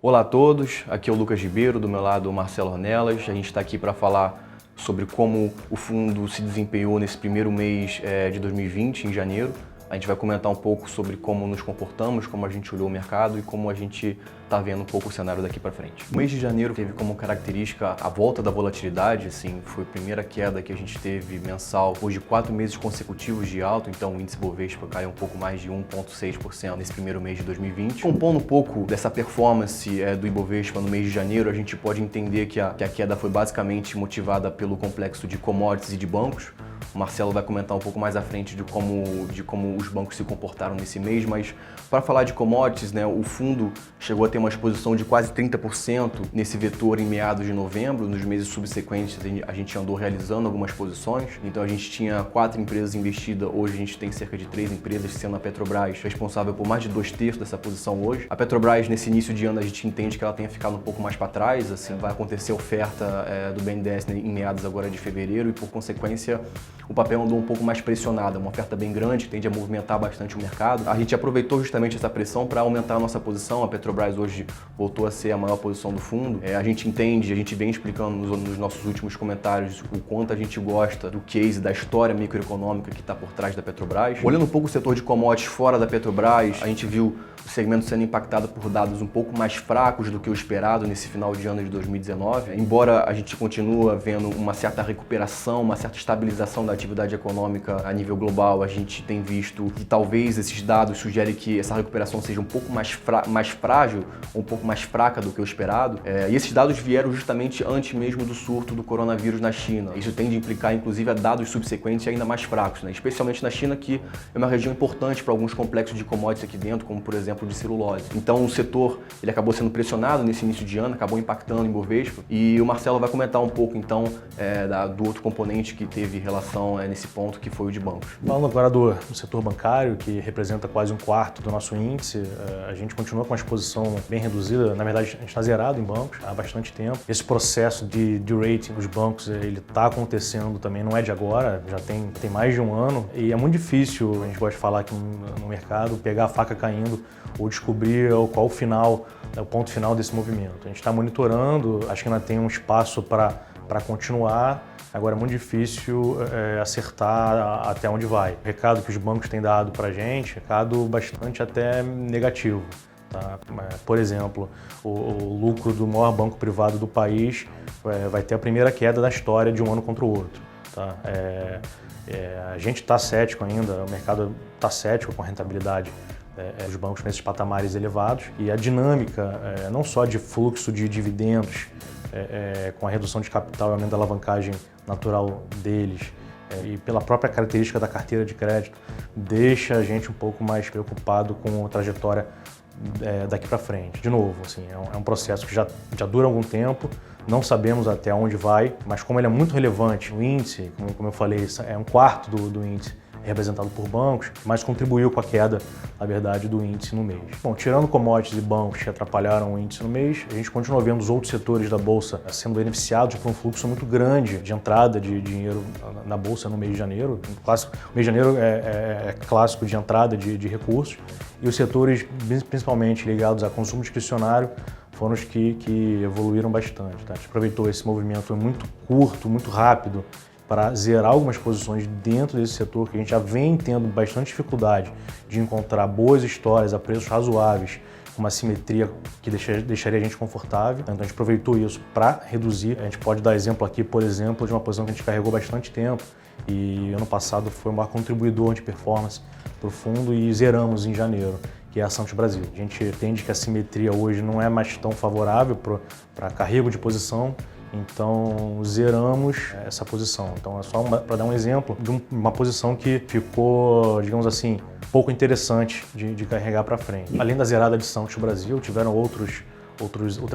Olá a todos, aqui é o Lucas Ribeiro, do meu lado o Marcelo Ornelas. A gente está aqui para falar sobre como o fundo se desempenhou nesse primeiro mês de 2020, em janeiro. A gente vai comentar um pouco sobre como nos comportamos, como a gente olhou o mercado e como a gente está vendo um pouco o cenário daqui para frente. O mês de janeiro teve como característica a volta da volatilidade, assim, foi a primeira queda que a gente teve mensal depois de 4 meses consecutivos de alta, então o índice Bovespa caiu um pouco mais de 1,6% nesse primeiro mês de 2020. Compondo um pouco dessa performance do Ibovespa no mês de janeiro, a gente pode entender que a queda foi basicamente motivada pelo complexo de commodities e de bancos. O Marcelo vai comentar um pouco mais à frente de como os bancos se comportaram nesse mês, mas para falar de commodities, né, o fundo chegou a ter uma exposição de quase 30% nesse vetor em meados de novembro. Nos meses subsequentes a gente andou realizando algumas posições, então a gente tinha 4 empresas investidas, hoje a gente tem cerca de 3 empresas, sendo a Petrobras responsável por mais de 2/3 dessa posição hoje. A Petrobras, nesse início de ano, a gente entende que ela tenha ficado um pouco mais para trás, assim, vai acontecer a oferta do BNDES em meados agora de fevereiro e, por consequência, o papel andou um pouco mais pressionado, uma oferta bem grande, que tende a movimentar bastante o mercado. A gente aproveitou justamente essa pressão para aumentar a nossa posição. A Petrobras hoje voltou a ser a maior posição do fundo. A gente entende, a gente vem explicando nos nossos últimos comentários o quanto a gente gosta do case, da história microeconômica que está por trás da Petrobras. Olhando um pouco o setor de commodities fora da Petrobras, a gente viu o segmento sendo impactado por dados um pouco mais fracos do que o esperado nesse final de ano de 2019. Embora a gente continue vendo uma certa recuperação, uma certa estabilização da atividade econômica a nível global, a gente tem visto que talvez esses dados sugerem que essa recuperação seja um pouco mais frágil, um pouco mais fraca do que o esperado. E esses dados vieram justamente antes mesmo do surto do coronavírus na China. Isso tende a implicar, inclusive, a dados subsequentes ainda mais fracos, né? Especialmente na China, que é uma região importante para alguns complexos de commodities aqui dentro, como, por exemplo, de celulose. Então, o setor ele acabou sendo pressionado nesse início de ano, acabou impactando em Bovespa. E o Marcelo vai comentar um pouco, então, do outro componente que teve relação nesse ponto, que foi o de bancos. Falando agora do setor bancário, que representa quase 1/4 do nosso índice, a gente continua com uma exposição bem reduzida. Na verdade, a gente está zerado em bancos há bastante tempo. Esse processo de rating dos bancos, ele está acontecendo também, não é de agora, já tem mais de um ano. E é muito difícil, a gente gosta de falar aqui no mercado, pegar a faca caindo ou descobrir qual o ponto final desse movimento. A gente está monitorando, acho que ainda tem um espaço para continuar. Agora é muito difícil acertar até onde vai. O recado que os bancos têm dado para a gente, recado bastante até negativo. Tá? Por exemplo, o lucro do maior banco privado do país vai ter a primeira queda da história de um ano contra o outro. Tá? A gente está cético ainda, o mercado está cético com a rentabilidade dos bancos nesses patamares elevados, e a dinâmica não só de fluxo de dividendos com a redução de capital e aumento da alavancagem natural deles e pela própria característica da carteira de crédito, deixa a gente um pouco mais preocupado com a trajetória daqui para frente. De novo, assim, é um processo que já dura algum tempo, não sabemos até onde vai, mas como ele é muito relevante, o índice, como eu falei, é 1/4 do índice representado por bancos, mas contribuiu com a queda, na verdade, do índice no mês. Bom, tirando commodities e bancos que atrapalharam o índice no mês, a gente continua vendo os outros setores da Bolsa sendo beneficiados por um fluxo muito grande de entrada de dinheiro na Bolsa no mês de janeiro. O mês de janeiro é clássico de entrada de recursos, e os setores, principalmente ligados a consumo discricionário, foram os que evoluíram bastante. Tá? A gente aproveitou esse movimento, foi muito curto, muito rápido, para zerar algumas posições dentro desse setor que a gente já vem tendo bastante dificuldade de encontrar boas histórias a preços razoáveis, com uma simetria que deixaria a gente confortável. Então a gente aproveitou isso para reduzir. A gente pode dar exemplo aqui, por exemplo, de uma posição que a gente carregou bastante tempo e ano passado foi o maior contribuidor de performance para o fundo e zeramos em janeiro, que é a Santos Brasil. A gente entende que a simetria hoje não é mais tão favorável para carrego de posição, então zeramos essa posição. Então é só para dar um exemplo de uma posição que ficou, digamos assim, pouco interessante de carregar para frente. Além da zerada de Santos Brasil, tiveram outras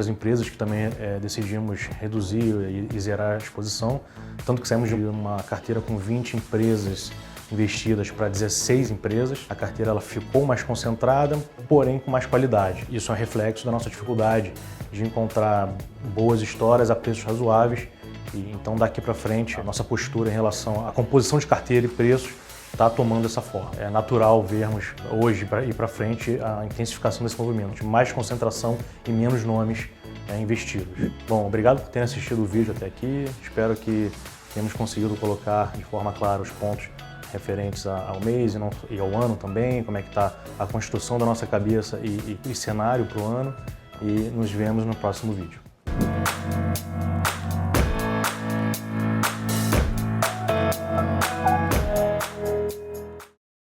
empresas que também decidimos reduzir e zerar a exposição, tanto que saímos de uma carteira com 20 empresas investidas para 16 empresas. A carteira ela ficou mais concentrada, porém com mais qualidade. Isso é um reflexo da nossa dificuldade de encontrar boas histórias a preços razoáveis. E então daqui para frente a nossa postura em relação à composição de carteira e preços está tomando essa forma. É natural vermos hoje e para frente a intensificação desse movimento, de mais concentração e menos nomes investidos. Bom, obrigado por terem assistido o vídeo até aqui. Espero que tenhamos conseguido colocar de forma clara os pontos referentes ao mês e ao ano também, como é que está a construção da nossa cabeça e cenário para o ano. E nos vemos no próximo vídeo.